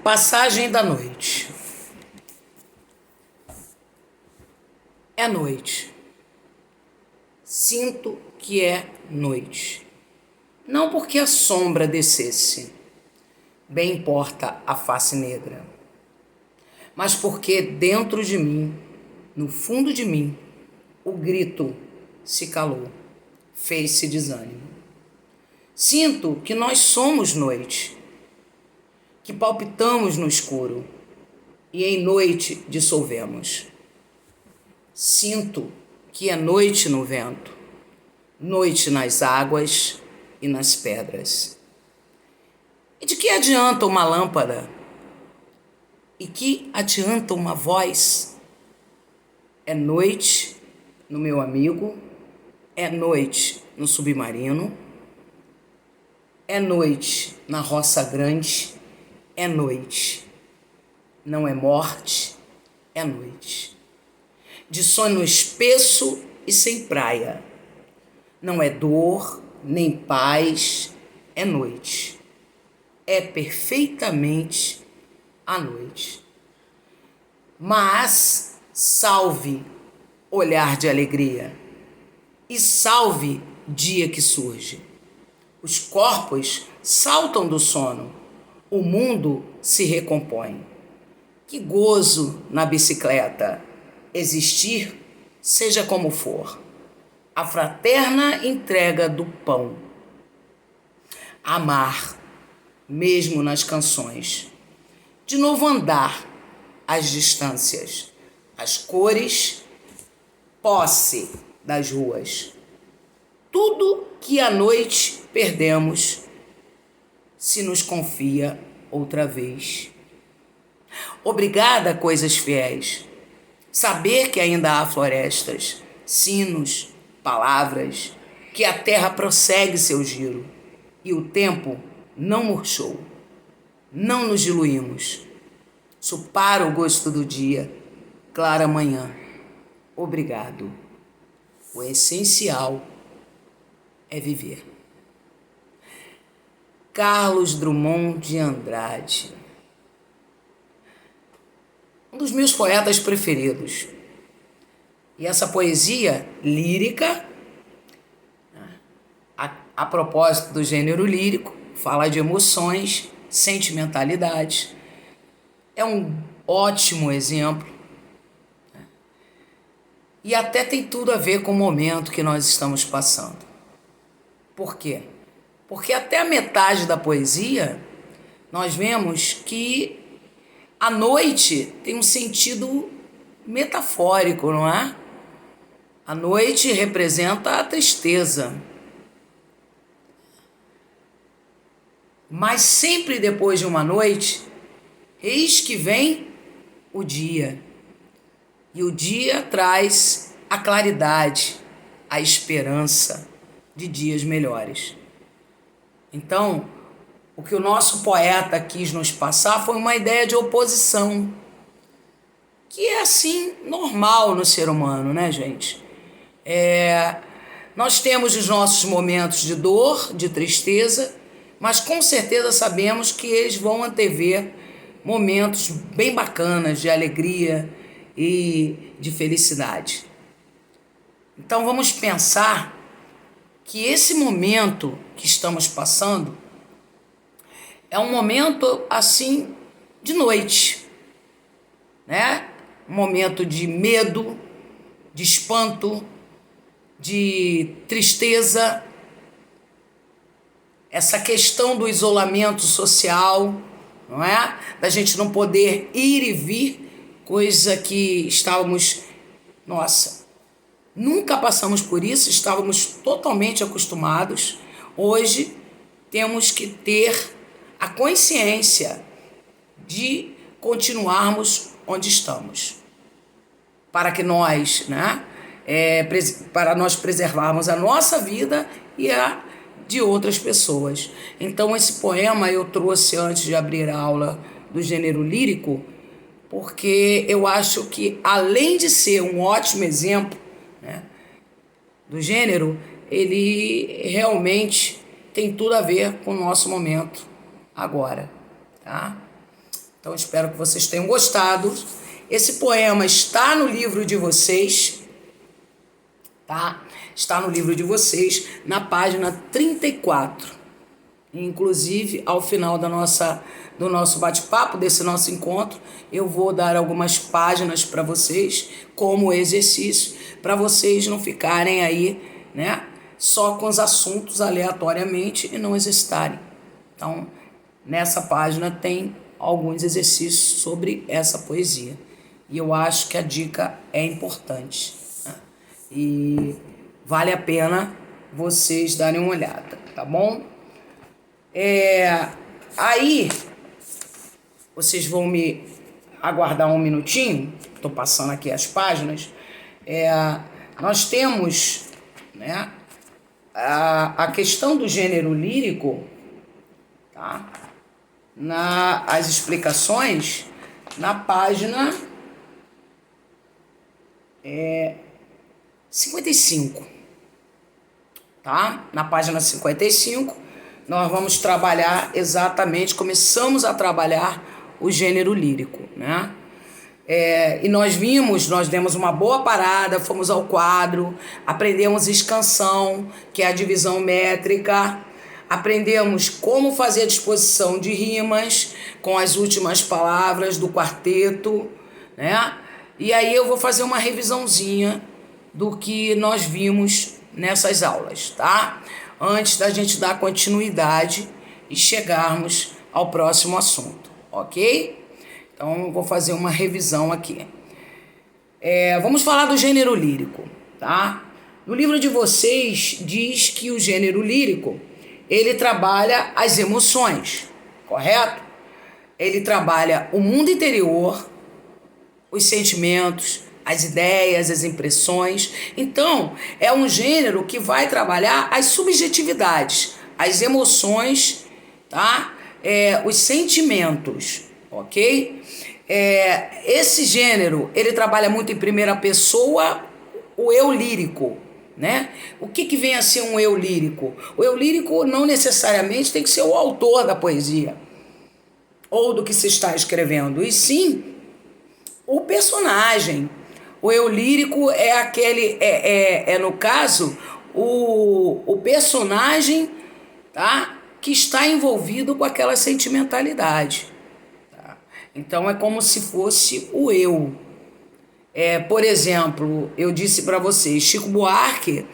Passagem da noite. É noite. Sinto que é noite. Não porque a sombra descesse, bem importa a face negra, mas porque dentro de mim, no fundo de mim, o grito se calou, fez-se desânimo. Sinto que nós somos noite, que palpitamos no escuro e em noite dissolvemos. Sinto que é noite no vento, noite nas águas e nas pedras. E de que adianta uma lâmpada? E que adianta uma voz? É noite no meu amigo, é noite no submarino, é noite na roça grande, é noite. Não é morte, é noite. De sono espesso e sem praia. Não é dor, nem paz, é noite. É perfeitamente a noite. Mas salve olhar de alegria e salve dia que surge. Os corpos saltam do sono, o mundo se recompõe. Que gozo na bicicleta, existir, seja como for. A fraterna entrega do pão. Amar, mesmo nas canções. De novo andar as distâncias, as cores, posse das ruas. Tudo que à noite perdemos se nos confia outra vez. Obrigada, coisas fiéis. Saber que ainda há florestas, sinos, palavras, que a terra prossegue seu giro e o tempo não murchou. Não nos diluímos. Supara o gosto do dia, clara manhã. Obrigado. O essencial é viver. Carlos Drummond de Andrade. Um dos meus poetas preferidos. E essa poesia lírica, a propósito do gênero lírico, fala de emoções, sentimentalidade. É um ótimo exemplo. E até tem tudo a ver com o momento que nós estamos passando. Por quê? Porque até a metade da poesia, nós vemos que a noite tem um sentido metafórico, não é? A noite representa a tristeza. Mas sempre depois de uma noite, eis que vem o dia. E o dia traz a claridade, a esperança de dias melhores. Então, o que o nosso poeta quis nos passar foi uma ideia de oposição, que é assim normal no ser humano, né, gente? Nós temos os nossos momentos de dor, de tristeza, mas com certeza sabemos que eles vão antever momentos bem bacanas de alegria e de felicidade. Então vamos pensar que esse momento que estamos passando é um momento assim de noite, né? Um momento de medo, de espanto, de tristeza, essa questão do isolamento social, não é? Da gente não poder ir e vir, coisa que estávamos, nossa, nunca passamos por isso, estávamos totalmente acostumados. Hoje temos que ter a consciência de continuarmos onde estamos, para que nós, para nós preservarmos a nossa vida e a de outras pessoas. Então esse poema eu trouxe antes de abrir a aula do gênero lírico, porque eu acho que além de ser um ótimo exemplo, né, do gênero, ele realmente tem tudo a ver com o nosso momento agora, tá? Então, espero que vocês tenham gostado. Esse poema está no livro de vocês, tá? Está no livro de vocês, na página 34. Inclusive, ao final do nosso bate-papo, desse nosso encontro, eu vou dar algumas páginas para vocês, como exercício, para vocês não ficarem aí, né, só com os assuntos aleatoriamente e não exercitarem. Então, nessa página tem alguns exercícios sobre essa poesia. E eu acho que a dica é importante, né? E vale a pena vocês darem uma olhada, tá bom? Aí, vocês vão me aguardar um minutinho, estou passando aqui as páginas. Nós temos, né, a questão do gênero lírico, tá? As explicações na página 55, tá? Na página 55, nós vamos trabalhar exatamente, começamos a trabalhar o gênero lírico, né? E nós demos uma boa parada, fomos ao quadro, aprendemos escansão, que é a divisão métrica, aprendemos como fazer a disposição de rimas com as últimas palavras do quarteto, né? E aí eu vou fazer uma revisãozinha do que nós vimos nessas aulas, tá? Antes da gente dar continuidade e chegarmos ao próximo assunto, ok? Então, eu vou fazer uma revisão aqui. Vamos falar do gênero lírico, tá? No livro de vocês diz que o gênero lírico, ele trabalha as emoções, correto? Ele trabalha o mundo interior, os sentimentos, as ideias, as impressões. Então, é um gênero que vai trabalhar as subjetividades, as emoções, tá? Os sentimentos, ok? Esse gênero, ele trabalha muito em primeira pessoa, o eu lírico, né? O que vem a ser um eu lírico? O eu lírico não necessariamente tem que ser o autor da poesia ou do que se está escrevendo, e sim o personagem. O eu lírico é aquele, no caso, o personagem, tá, que está envolvido com aquela sentimentalidade. Tá? Então é como se fosse o eu. Por exemplo, eu disse para vocês, Chico Buarque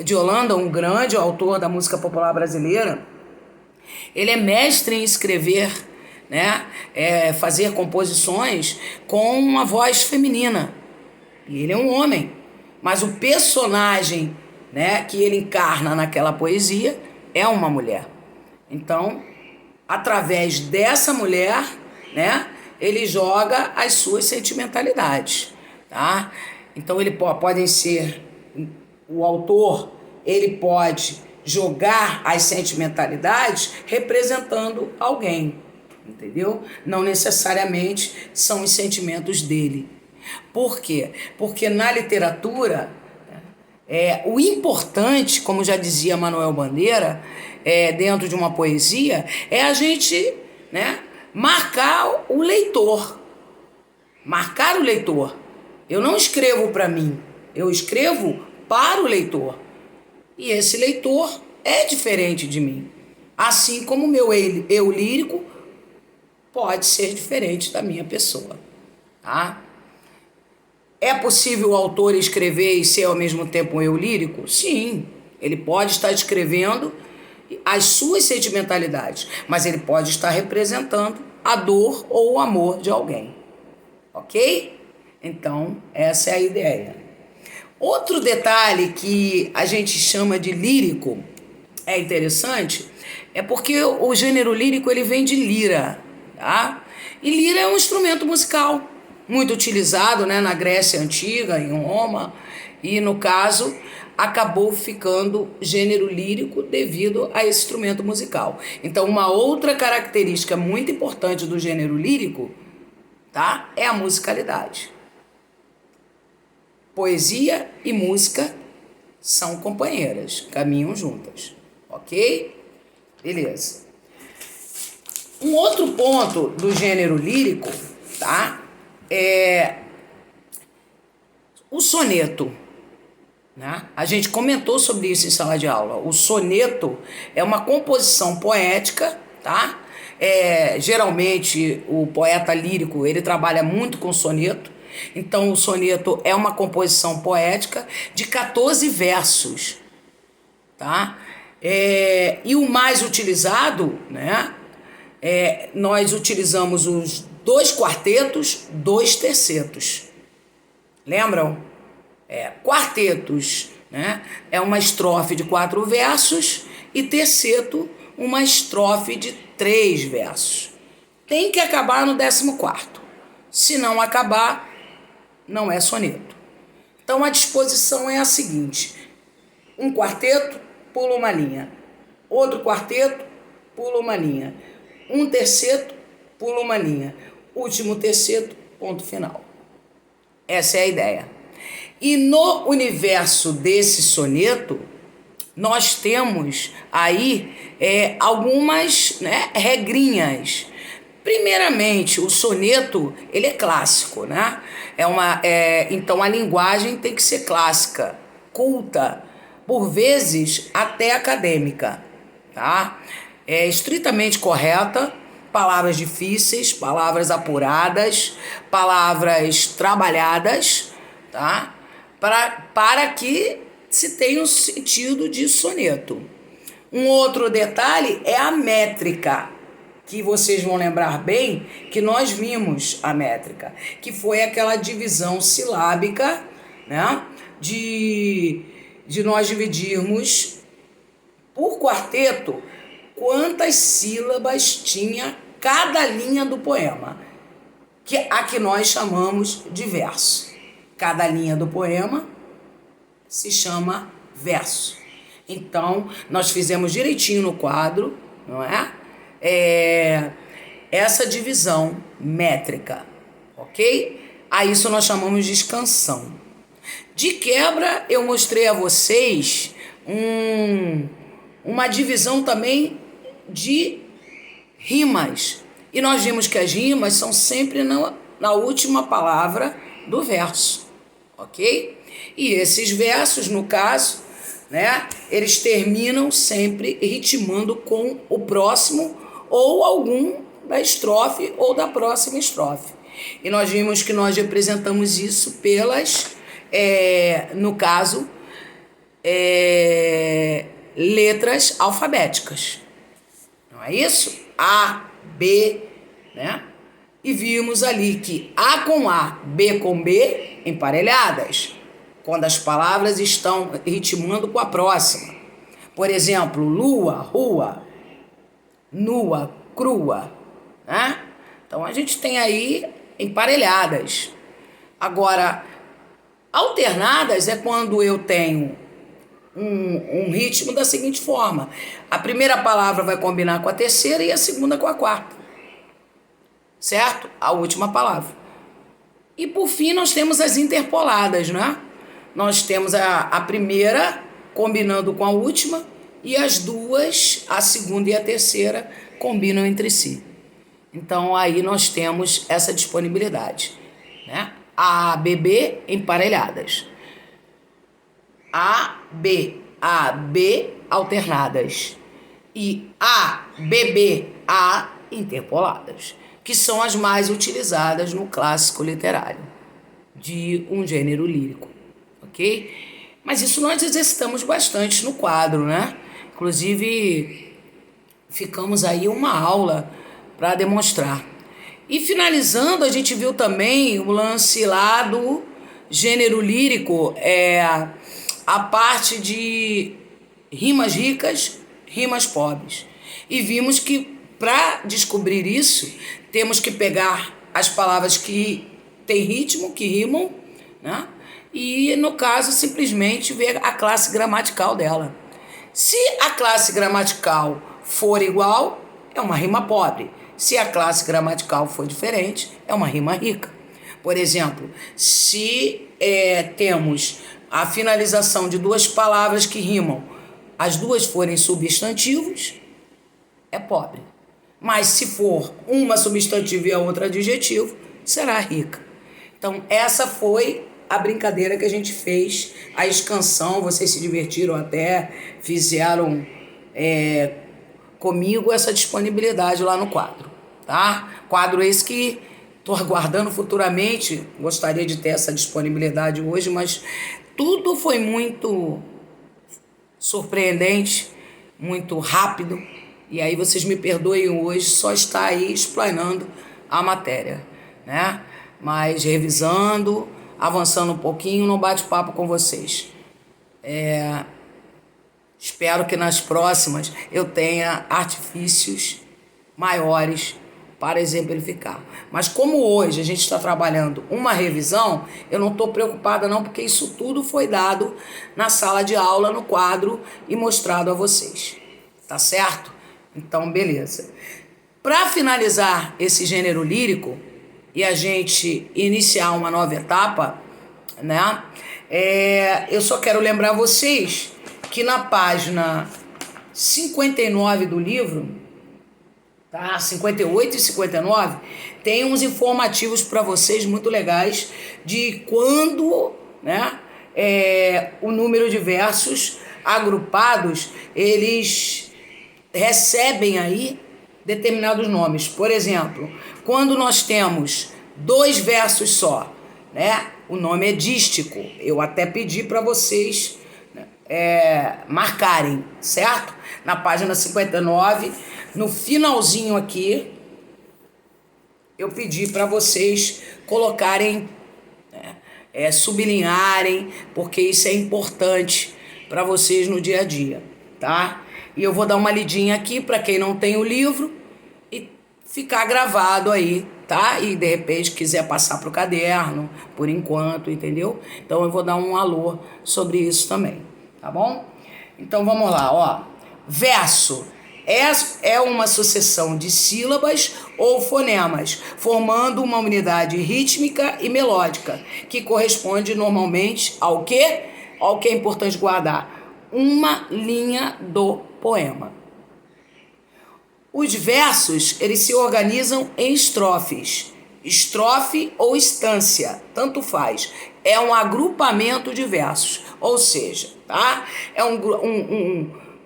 de Holanda, um grande autor da música popular brasileira, ele é mestre em escrever, né, fazer composições com uma voz feminina. E ele é um homem, mas o personagem, né, que ele encarna naquela poesia é uma mulher. Então, através dessa mulher, né, ele joga as suas sentimentalidades, tá? Então, podem ser o autor, ele pode jogar as sentimentalidades representando alguém, entendeu? Não necessariamente são os sentimentos dele. Por quê? Porque na literatura, o importante, como já dizia Manuel Bandeira, dentro de uma poesia, é a gente, né, marcar o leitor. Marcar o leitor. Eu não escrevo para mim, eu escrevo para o leitor. E esse leitor é diferente de mim. Assim como o meu eu lírico pode ser diferente da minha pessoa, tá? É possível o autor escrever e ser ao mesmo tempo um eu lírico? Sim, ele pode estar escrevendo as suas sentimentalidades, mas ele pode estar representando a dor ou o amor de alguém, ok? Então, essa é a ideia. Outro detalhe que a gente chama de lírico, é interessante, é porque o gênero lírico ele vem de lira, tá? E lira é um instrumento musical muito utilizado, né, na Grécia Antiga, em Roma, e no caso acabou ficando gênero lírico devido a esse instrumento musical. Então, uma outra característica muito importante do gênero lírico, tá, é a musicalidade. Poesia e música são companheiras, caminham juntas, ok? Beleza. Um outro ponto do gênero lírico, tá? É o soneto, né? A gente comentou sobre isso em sala de aula. O soneto é uma composição poética, tá? Geralmente o poeta lírico ele trabalha muito com soneto. Então o soneto é uma composição poética de 14 versos, tá? E o mais utilizado, né? Nós utilizamos os 2 quartetos, 2 tercetos. Lembram? Quartetos, né? É uma estrofe de 4 versos e terceto, uma estrofe de 3 versos. Tem que acabar no 14º. Se não acabar, não é soneto. Então a disposição é a seguinte: um quarteto, pula uma linha. Outro quarteto, pula uma linha. Um terceto, pula uma linha. Último terceto, ponto final. Essa é a ideia. E no universo desse soneto, nós temos aí algumas, né, regrinhas. Primeiramente, o soneto ele é clássico, né? Então a linguagem tem que ser clássica, culta, por vezes até acadêmica, tá? É estritamente correta, palavras difíceis, palavras apuradas, palavras trabalhadas, tá? Para que se tenha um sentido de soneto. Um outro detalhe é a métrica, que vocês vão lembrar bem que nós vimos a métrica, que foi aquela divisão silábica, né? De nós dividirmos por quarteto quantas sílabas tinha cada linha do poema, a que nós chamamos de verso. Cada linha do poema se chama verso. Então, nós fizemos direitinho no quadro, não é? Essa divisão métrica, ok? A isso nós chamamos de escansão. De quebra, eu mostrei a vocês uma divisão também de rimas. E nós vimos que as rimas são sempre na última palavra do verso, ok? E esses versos, no caso, né, eles terminam sempre ritmando com o próximo ou algum da estrofe ou da próxima estrofe. E nós vimos que nós representamos isso pelas, no caso, letras alfabéticas. Não é isso? A, B, né? E vimos ali que A com A, B com B, emparelhadas, quando as palavras estão ritmando com a próxima. Por exemplo, lua, rua, nua, crua, né? Então a gente tem aí emparelhadas. Agora, alternadas é quando eu tenho um ritmo da seguinte forma: a primeira palavra vai combinar com a terceira e a segunda com a quarta, certo? A última palavra. E por fim nós temos as interpoladas, né? Nós temos a primeira combinando com a última e as duas, a segunda e a terceira, combinam entre si. Então aí nós temos essa disponibilidade, né? A, B, B emparelhadas. A, B alternadas. E A, B, B, A interpoladas, que são as mais utilizadas no clássico literário de um gênero lírico, ok? Mas isso nós exercitamos bastante no quadro, né? Inclusive, ficamos aí uma aula para demonstrar. E finalizando, a gente viu também o lance lá do gênero lírico, a parte de rimas ricas, rimas pobres. E vimos que para descobrir isso, temos que pegar as palavras que têm ritmo, que rimam, né? E, no caso, simplesmente ver a classe gramatical dela. Se a classe gramatical for igual, é uma rima pobre. Se a classe gramatical for diferente, é uma rima rica. Por exemplo, se temos a finalização de duas palavras que rimam, as duas forem substantivos, é pobre. Mas se for uma substantivo e a outra adjetivo, será rica. Então, essa foi a brincadeira que a gente fez, a escansão. Vocês se divertiram até, fizeram comigo essa disponibilidade lá no quadro, tá? Quadro esse que estou aguardando futuramente, gostaria de ter essa disponibilidade hoje, mas tudo foi muito surpreendente, muito rápido, e aí vocês me perdoem hoje, só está aí explanando a matéria, né? Mas revisando, avançando um pouquinho no bate-papo com vocês. Espero que nas próximas eu tenha artifícios maiores para exemplificar. Mas como hoje a gente está trabalhando uma revisão, eu não estou preocupada não, porque isso tudo foi dado na sala de aula, no quadro e mostrado a vocês. Tá certo? Então, beleza. Para finalizar esse gênero lírico e a gente iniciar uma nova etapa, né? Eu só quero lembrar vocês que na página 59 do livro, tá? 58 e 59, tem uns informativos para vocês muito legais de quando, né, o número de versos agrupados, eles recebem aí determinados nomes. Por exemplo, quando nós temos 2 versos só, né, o nome é dístico. Eu até pedi para vocês marcarem, certo? Na página 59, no finalzinho aqui, eu pedi para vocês colocarem, sublinharem, porque isso é importante para vocês no dia a dia, tá? E eu vou dar uma lidinha aqui para quem não tem o livro e ficar gravado aí, tá? E de repente quiser passar para o caderno, por enquanto, entendeu? Então eu vou dar um alô sobre isso também, tá bom? Então vamos lá, ó. Verso é uma sucessão de sílabas ou fonemas, formando uma unidade rítmica e melódica, que corresponde normalmente ao quê? Ao que é importante guardar. Uma linha do poema. Os versos, eles se organizam em estrofes. Estrofe ou estância, tanto faz. É um agrupamento de versos, ou seja, tá? É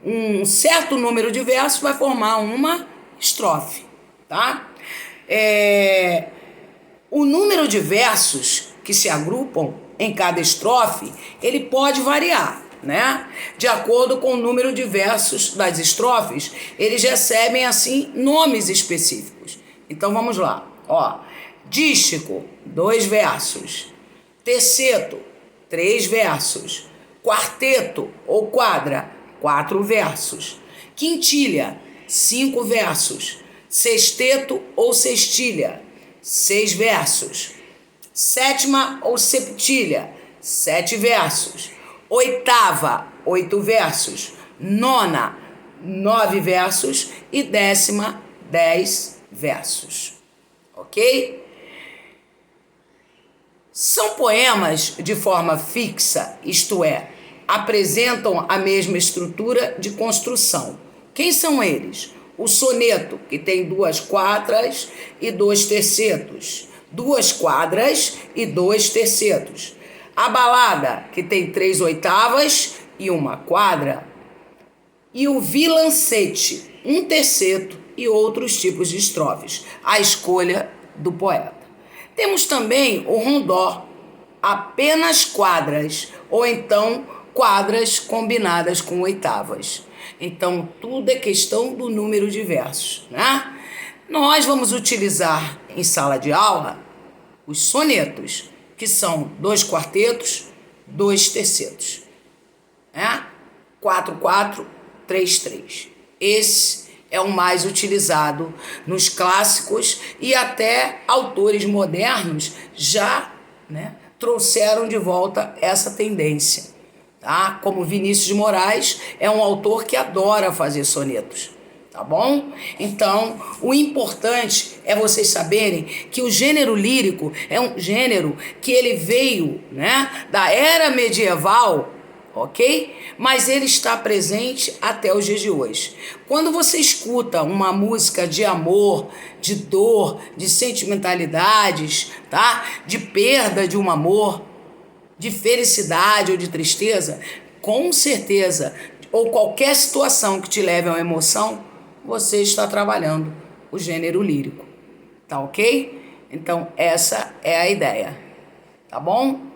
um certo número de versos vai formar uma estrofe, tá? O número de versos que se agrupam em cada estrofe, ele pode variar, né? De acordo com o número de versos das estrofes, eles recebem, assim, nomes específicos. Então, vamos lá, ó. Dístico, 2 versos. Terceto, 3 versos. Quarteto ou quadra, 4 versos. Quintilha, 5 versos. Sexteto ou sextilha, 6 versos. Sétima ou septilha, 7 versos. Oitava, 8 versos. Nona, 9 versos. E 10ª, 10 versos. Ok? São poemas de forma fixa, isto é, apresentam a mesma estrutura de construção. Quem são eles? O soneto, que tem 2 quadras e 2 tercetos. 2 quadras e 2 tercetos. A balada, que tem 3 oitavas e 1 quadra. E o vilancete, 1 terceto e outros tipos de estrofes. A escolha do poeta. Temos também o rondó, apenas quadras, ou então quadras combinadas com oitavas. Então, tudo é questão do número de versos, né? Nós vamos utilizar em sala de aula os sonetos, que são 2 quartetos, 2 tercetos, né? 4, 4, 3, 3. Esse é o mais utilizado nos clássicos e até autores modernos já, né, trouxeram de volta essa tendência. Tá? Como Vinícius de Moraes é um autor que adora fazer sonetos. Tá bom? Então, o importante é vocês saberem que o gênero lírico é um gênero que ele veio, né, da era medieval, ok? Mas ele está presente até os dias de hoje. Quando você escuta uma música de amor, de dor, de sentimentalidades, tá? De perda de um amor, de felicidade ou de tristeza, com certeza, ou qualquer situação que te leve a uma emoção, você está trabalhando o gênero lírico, tá ok? Então essa é a ideia, tá bom?